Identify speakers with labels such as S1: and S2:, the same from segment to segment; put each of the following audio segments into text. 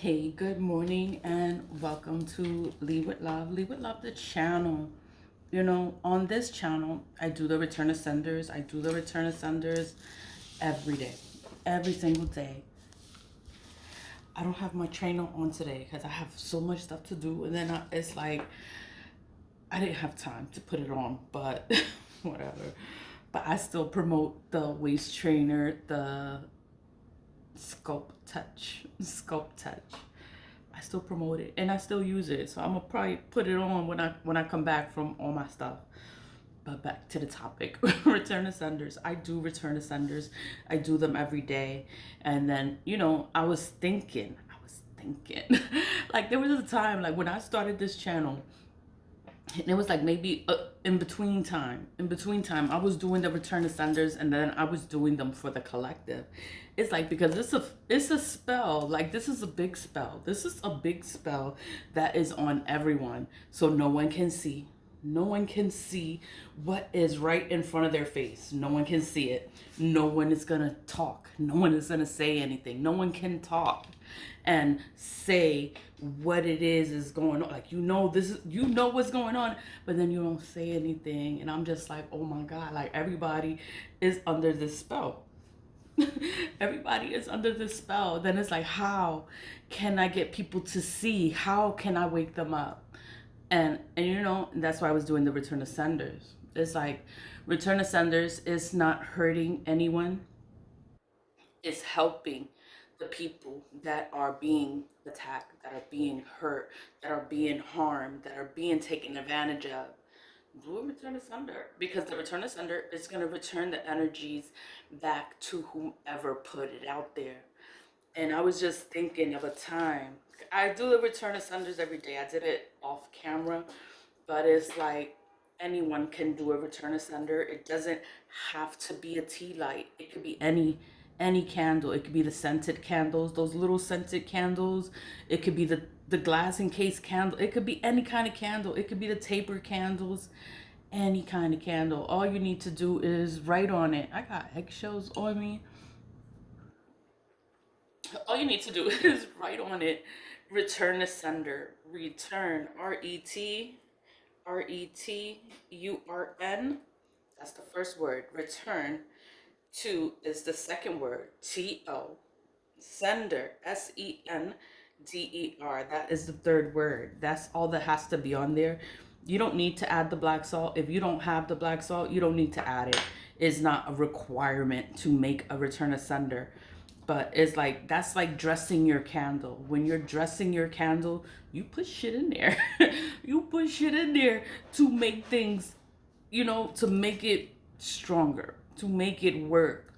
S1: Hey, good morning and welcome to Lead with Love. Lead with Love, the channel. On this channel, I do the return of senders. I do the return of senders every day, every single day. I don't have my trainer on today because I have so much stuff to do. And then it's like, I didn't have time to put it on, but whatever. But I still promote the waist trainer, the sculpt touch. I still promote it and I still use it. So I'm gonna probably put it on when I come back from all my stuff. But back to the topic. Return to senders. I do return to senders. I do them every day. And then, I was thinking, like there was a time like when I started this channel, and it was like maybe in between time I was doing the return to senders and then I was doing them for the collective. It's like because it's a spell, like this is a big spell, that is on everyone, so no one can see what is right in front of their face. No one can see it. No one is gonna talk. No one is gonna say anything. No one can talk and say what it is going on. Like what's going on, but then you don't say anything. And I'm just like, oh my God, like everybody is under this spell. Everybody is under this spell. Then it's like, how can I get people to see? How can I wake them up? And that's why I was doing the return to senders. It's like return to senders is not hurting anyone. It's helping the people that are being attacked, that are being hurt, that are being harmed, that are being taken advantage of. Do a return to sender, because the return to sender is going to return the energies back to whomever put it out there. And I was just thinking of a time. I do the return of senders every day. I did it off camera, but it's like anyone can do a return of sender. It doesn't have to be a tea light. It could be any candle. It could be the scented candles, those little scented candles. It could be the glass encased candle. It could be any kind of candle. It could be the taper candles. Any kind of candle. All you need to do is write on it. I got eggshells on me. All you need to do is write on it, return to sender. Return, return. That's the first word. Return. To is the second word. To. Sender, sender. That is the third word. That's all that has to be on there. You don't need to add the black salt. If you don't have the black salt, you don't need to add it. It's not a requirement to make a return to sender. But it's like that's like dressing your candle. When you're dressing your candle, you put shit in there. You put shit in there to make things, to make it stronger, to make it work.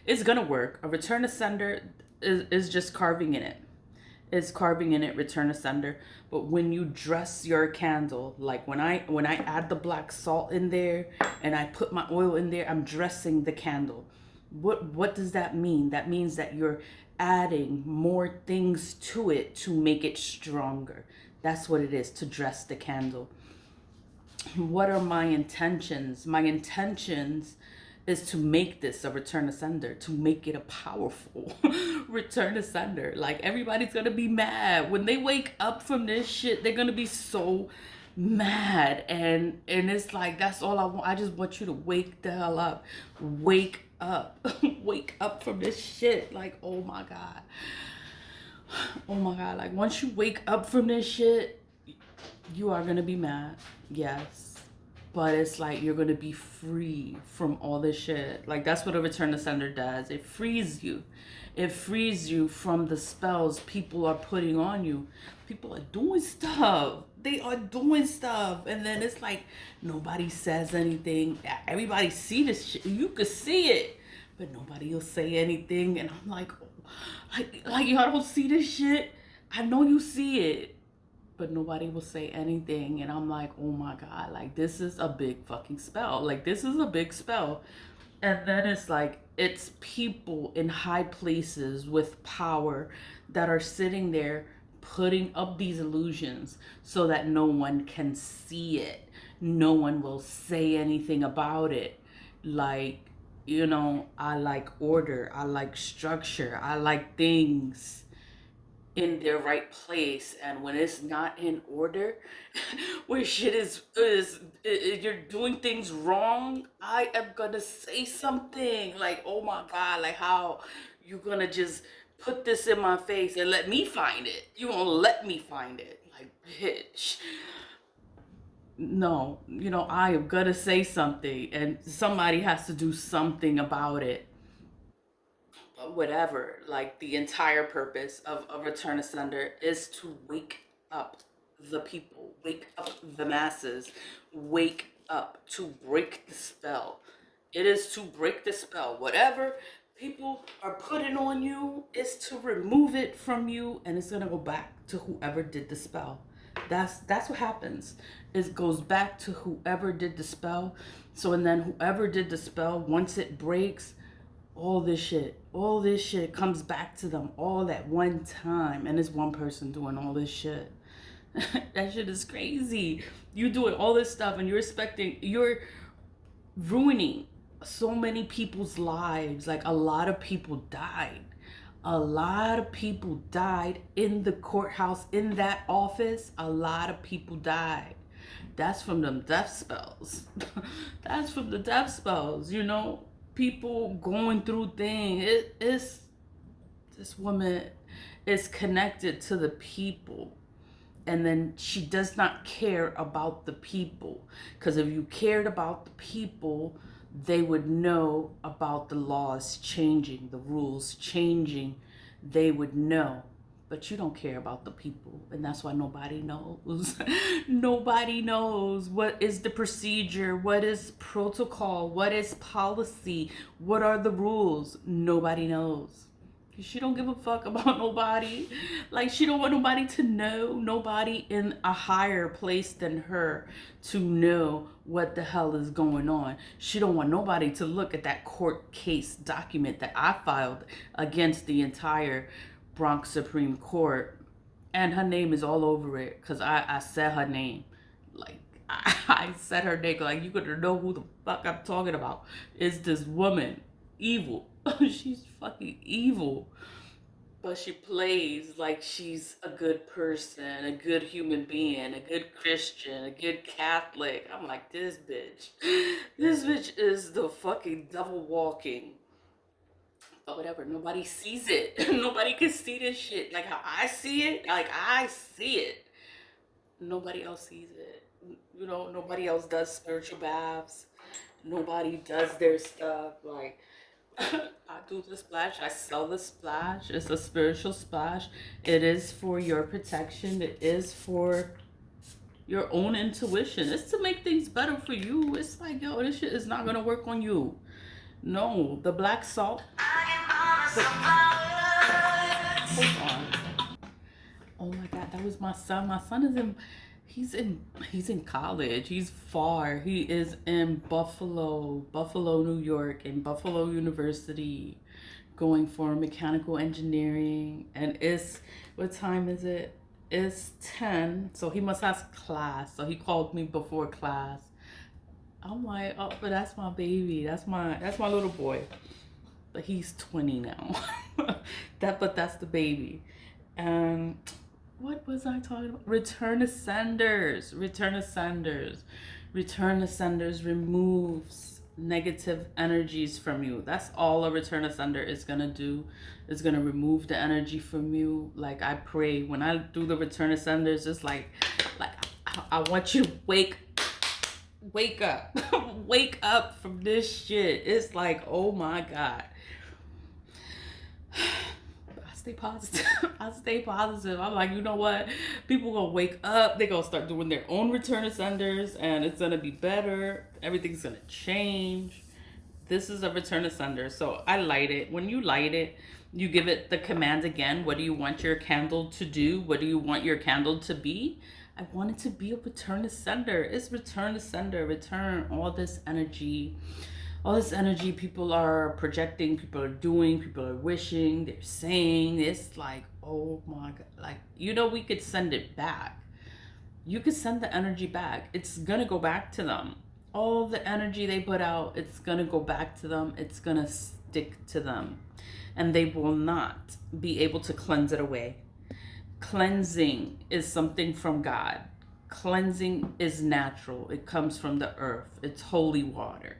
S1: It's gonna work. A return to sender is just carving in it. It's carving in it, return to sender. But when you dress your candle, like when I add the black salt in there and I put my oil in there, I'm dressing the candle. What does that mean? That means that you're adding more things to it to make it stronger. That's what it is, to dress the candle. What are my intentions? My intentions is to make this a return to sender, to make it a powerful return to sender. Like everybody's gonna be mad when they wake up from this shit. They're gonna be so mad, and it's like that's all I want. I just want you to wake the hell up, wake up, wake up from this shit. Like oh my God, oh my God. Like once you wake up from this shit, you are gonna be mad, yes. But it's like you're gonna be free from all this shit. Like that's what a return to sender does. It frees you. It frees you from the spells people are putting on you. People are doing stuff. They are doing stuff. And then it's like nobody says anything. Everybody see this shit. You could see it. But nobody will say anything. And I'm like, oh, like y'all don't see this shit. I know you see it, but nobody will say anything. And I'm like, oh my God, like this is a big fucking spell. Like this is a big spell. And then it's like, it's people in high places with power that are sitting there putting up these illusions so that no one can see it. No one will say anything about it. Like, I like order. I like structure. I like things in their right place, and when it's not in order, where shit you're doing things wrong, I am gonna say something like, oh my god, like how you gonna just put this in my face and let me find it? You won't let me find it, like, bitch. No, I am gonna say something, and somebody has to do something about it. But whatever, like, the entire purpose of a return asunder is to wake up the people, wake up the masses, wake up, to break the spell. It is to break the spell. Whatever people are putting on you is to remove it from you, and it's gonna go back to whoever did the spell. That's what happens. It goes back to whoever did the spell. So, and then whoever did the spell, once it breaks, all this shit comes back to them all at one time, and it's one person doing all this shit. That shit is crazy. You doing all this stuff, and you're ruining so many people's lives. Like, a lot of people died. A lot of people died in the courthouse, in that office. A lot of people died. That's from them death spells. That's from the death spells, people going through things. It's This woman is connected to the people, and then she does not care about the people, because if you cared about the people, they would know about the laws changing, the rules changing. They would know. But you don't care about the people, and that's why nobody knows. Nobody knows what is the procedure, what is protocol, what is policy, what are the rules. Nobody knows. She don't give a fuck about nobody. Like, she don't want nobody to know, nobody in a higher place than her to know what the hell is going on. She don't want nobody to look at that court case document that I filed against the entire Bronx Supreme Court. And her name is all over it, because I said her name. Like, I said her name. Like, you gotta know who the fuck I'm talking about. Is this woman evil? She's fucking evil. But she plays like she's a good person, a good human being, a good Christian, a good Catholic. I'm like, this bitch. This bitch is the fucking devil walking. But whatever, nobody sees it. Nobody can see this shit. Like how I see it, like I see it. Nobody else sees it. Nobody else does spiritual baths. Nobody does their stuff. Like, I do the splash. I sell the splash. It's a spiritual splash. It is for your protection. It is for your own intuition. It's to make things better for you. It's like, yo, this shit is not gonna work on you. No, the black salt. Hold on. Oh my god, that was my son. My son is in. He's in college. He's far. He is in Buffalo, New York, in Buffalo University, going for mechanical engineering. And what time is it? It's 10. So he must have class. So he called me before class. I'm like, oh, but that's my baby. That's my little boy. But he's 20 now. But that's the baby. And what was I talking about? Return to senders. Return to senders. Return to senders removes negative energies from you. That's all a return to sender is gonna do. It's gonna remove the energy from you. Like, I pray when I do the return to senders, it's like I want you to wake up. Wake up from this shit. It's like, oh my god. Stay positive. I stay positive. I'm like, you know what? People gonna wake up. They gonna start doing their own return ascenders, and it's gonna be better. Everything's gonna change. This is a return ascender. So I light it. When you light it, you give it the command again. What do you want your candle to do? What do you want your candle to be? I want it to be a return ascender. It's return ascender. Return all this energy. All this energy people are projecting, people are doing, people are wishing, they're saying. It's like, oh my god. Like, we could send it back. You could send the energy back. It's gonna go back to them. All the energy they put out, it's gonna go back to them. It's gonna stick to them. And they will not be able to cleanse it away. Cleansing is something from God. Cleansing is natural. It comes from the earth. It's holy water.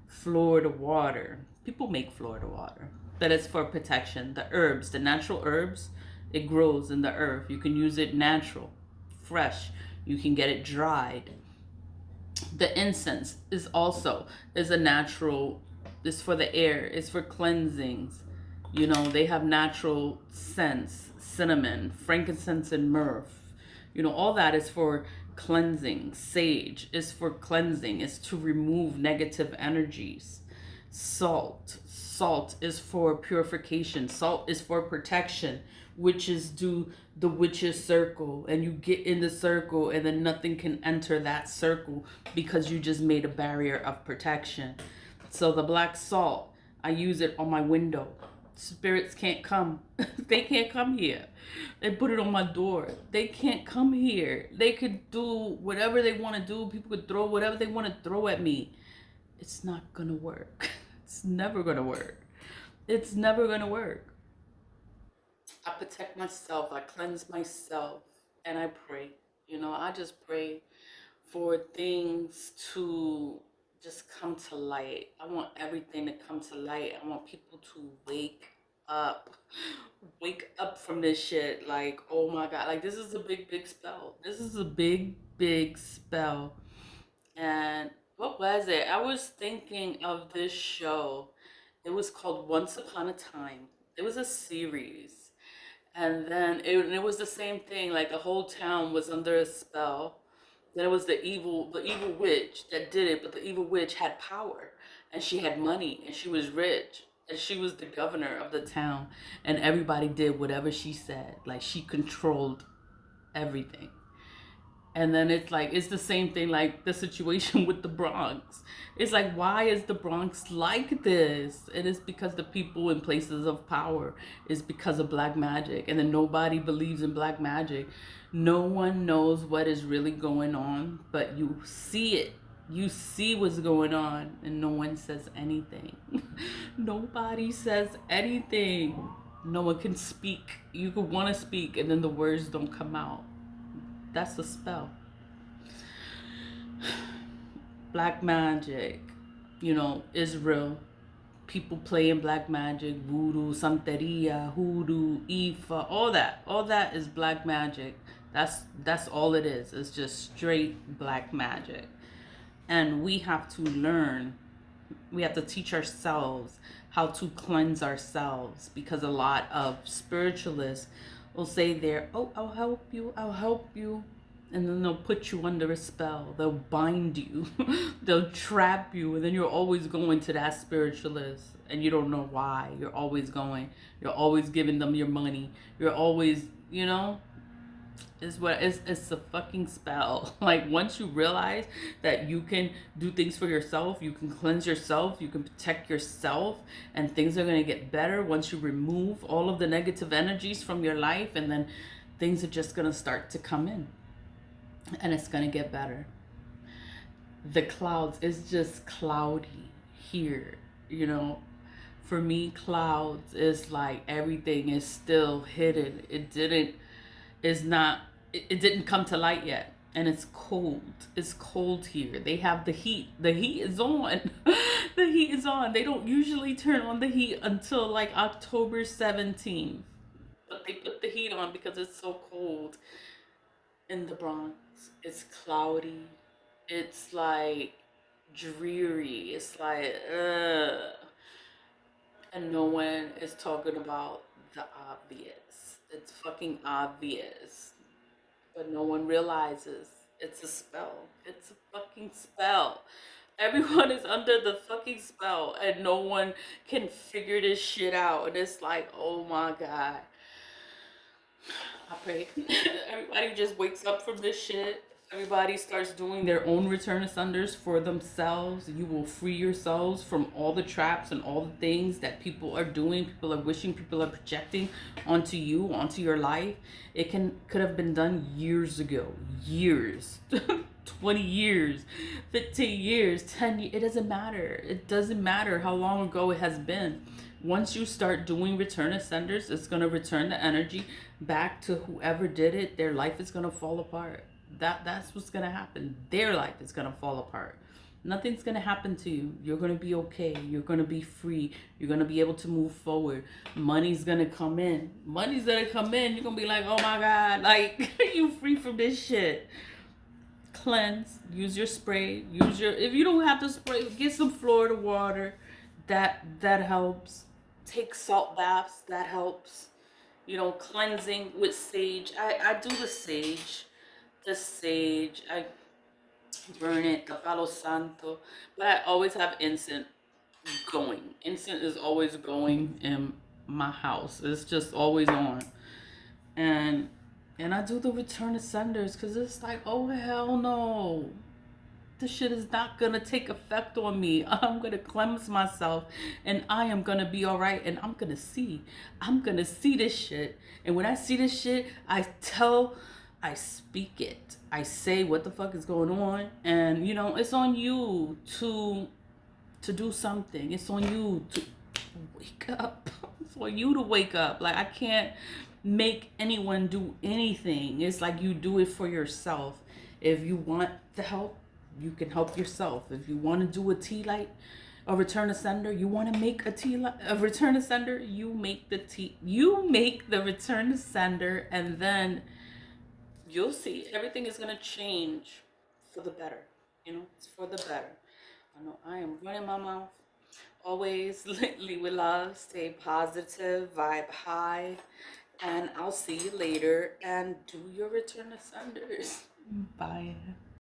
S1: Florida water. People make Florida water. That is for protection. The herbs, the natural herbs, it grows in the earth. You can use it natural, fresh. You can get it dried. The incense is a natural, is for the air, it's for cleansings. You know, they have natural scents, cinnamon, frankincense, and myrrh. You know, all that is for cleansing. Sage is for cleansing, is to remove negative energies. Salt is for purification. Salt is for protection. Witches do the witches circle, and you get in the circle, and then nothing can enter that circle because you just made a barrier of protection. So the black salt, I use it on my window. Spirits can't come. They can't come here. They put it on my door. They can't come here. They could do whatever they want to do. People could throw whatever they want to throw at me. It's not gonna work. It's never gonna work. It's never gonna work. I protect myself. I cleanse myself, and I pray. You know, I just pray for things to just come to light. I want everything to come to light. I want people to up. Wake up from this shit. Like, oh my God. Like, this is a big, big spell. This is a big, big spell. And what was it? I was thinking of this show. It was called Once Upon a Time. It was a series. And then it was the same thing. Like, the whole town was under a spell. Then it was the evil witch that did it, but the evil witch had power, and she had money, and she was rich, and she was the governor of the town, and everybody did whatever she said. Like, she controlled everything. And then it's like, it's the same thing, like the situation with the Bronx. It's like, why is the Bronx like this? And it's because the people in places of power is because of black magic. And then nobody believes in black magic. No one knows what is really going on, but you see it. You see what's going on, and no one says anything. Nobody says anything. No one can speak. You could want to speak, and then the words don't come out. That's a spell. Black magic, you know, is real. People playing black magic, voodoo, santeria, hoodoo, ifa, all that is black magic. That's all it is. It's just straight black magic. And we have to learn, we have to teach ourselves how to cleanse ourselves, because a lot of spiritualists will say there, oh, I'll help you. And then they'll put you under a spell. They'll bind you. They'll trap you. And then you're always going to that spiritualist. And you don't know why. You're always going. You're always giving them your money. You're always, you know, it's a fucking spell. Like, once you realize that you can do things for yourself, you can cleanse yourself, you can protect yourself, and things are going to get better once you remove all of the negative energies from your life, and then things are just going to start to come in, and it's going to get better. The clouds, is just cloudy here, you know. For me, clouds is like everything is still hidden. It didn't come to light yet, and it's cold. It's cold here. They have the heat. The heat is on. The heat is on. They don't usually turn on the heat until like October 17th, but they put the heat on because it's so cold in the Bronx. It's cloudy. It's like dreary. It's like and no one is talking about the obvious. It's fucking obvious. But no one realizes it's a spell. It's a fucking spell. Everyone is under the fucking spell, and no one can figure this shit out. And it's like, oh my God. I pray everybody just wakes up from this shit, Everybody starts doing their own return ascenders for themselves. You will free yourselves from all the traps and all the things that people are doing, people are wishing, people are projecting onto you, onto your life. It could have been done years ago. Years. 20 years, 15 years, 10 years. It doesn't matter. It doesn't matter how long ago it has been. Once you start doing return ascenders, it's going to return the energy back to whoever did it. Their life is going to fall apart. That's what's going to happen. Their life is going to fall apart. Nothing's going to happen to you. You're going to be okay. You're going to be free. You're going to be able to move forward. Money's going to come in. Money's going to come in. You're going to be like, oh my God, like, you free from this shit. Cleanse. Use your spray. If you don't have to spray, get some Florida water. That helps. Take salt baths. That helps. Cleansing with sage. I do the sage. I burn it, the palo santo, but I always have incense going. Incense is always going in my house. It's just always on. And I do the return ascenders because it's like, oh hell no. This shit is not gonna take effect on me. I'm gonna cleanse myself and I am gonna be all right. And I'm gonna see this shit. And when I see this shit, I speak it. I say what the fuck is going on. And it's on you to do something. It's on you to wake up. It's on you to wake up. Like, I can't make anyone do anything. It's like you do it for yourself. If you want the help, you can help yourself. If you want to do a tea light, a return ascender, you want to make a return ascender, you make the return ascender, and then you'll see everything is going to change for the better. It's for the better. I know I am running my mouth. Always lead with love, stay positive, vibe high, and I'll see you later and do your return ascenders. Bye.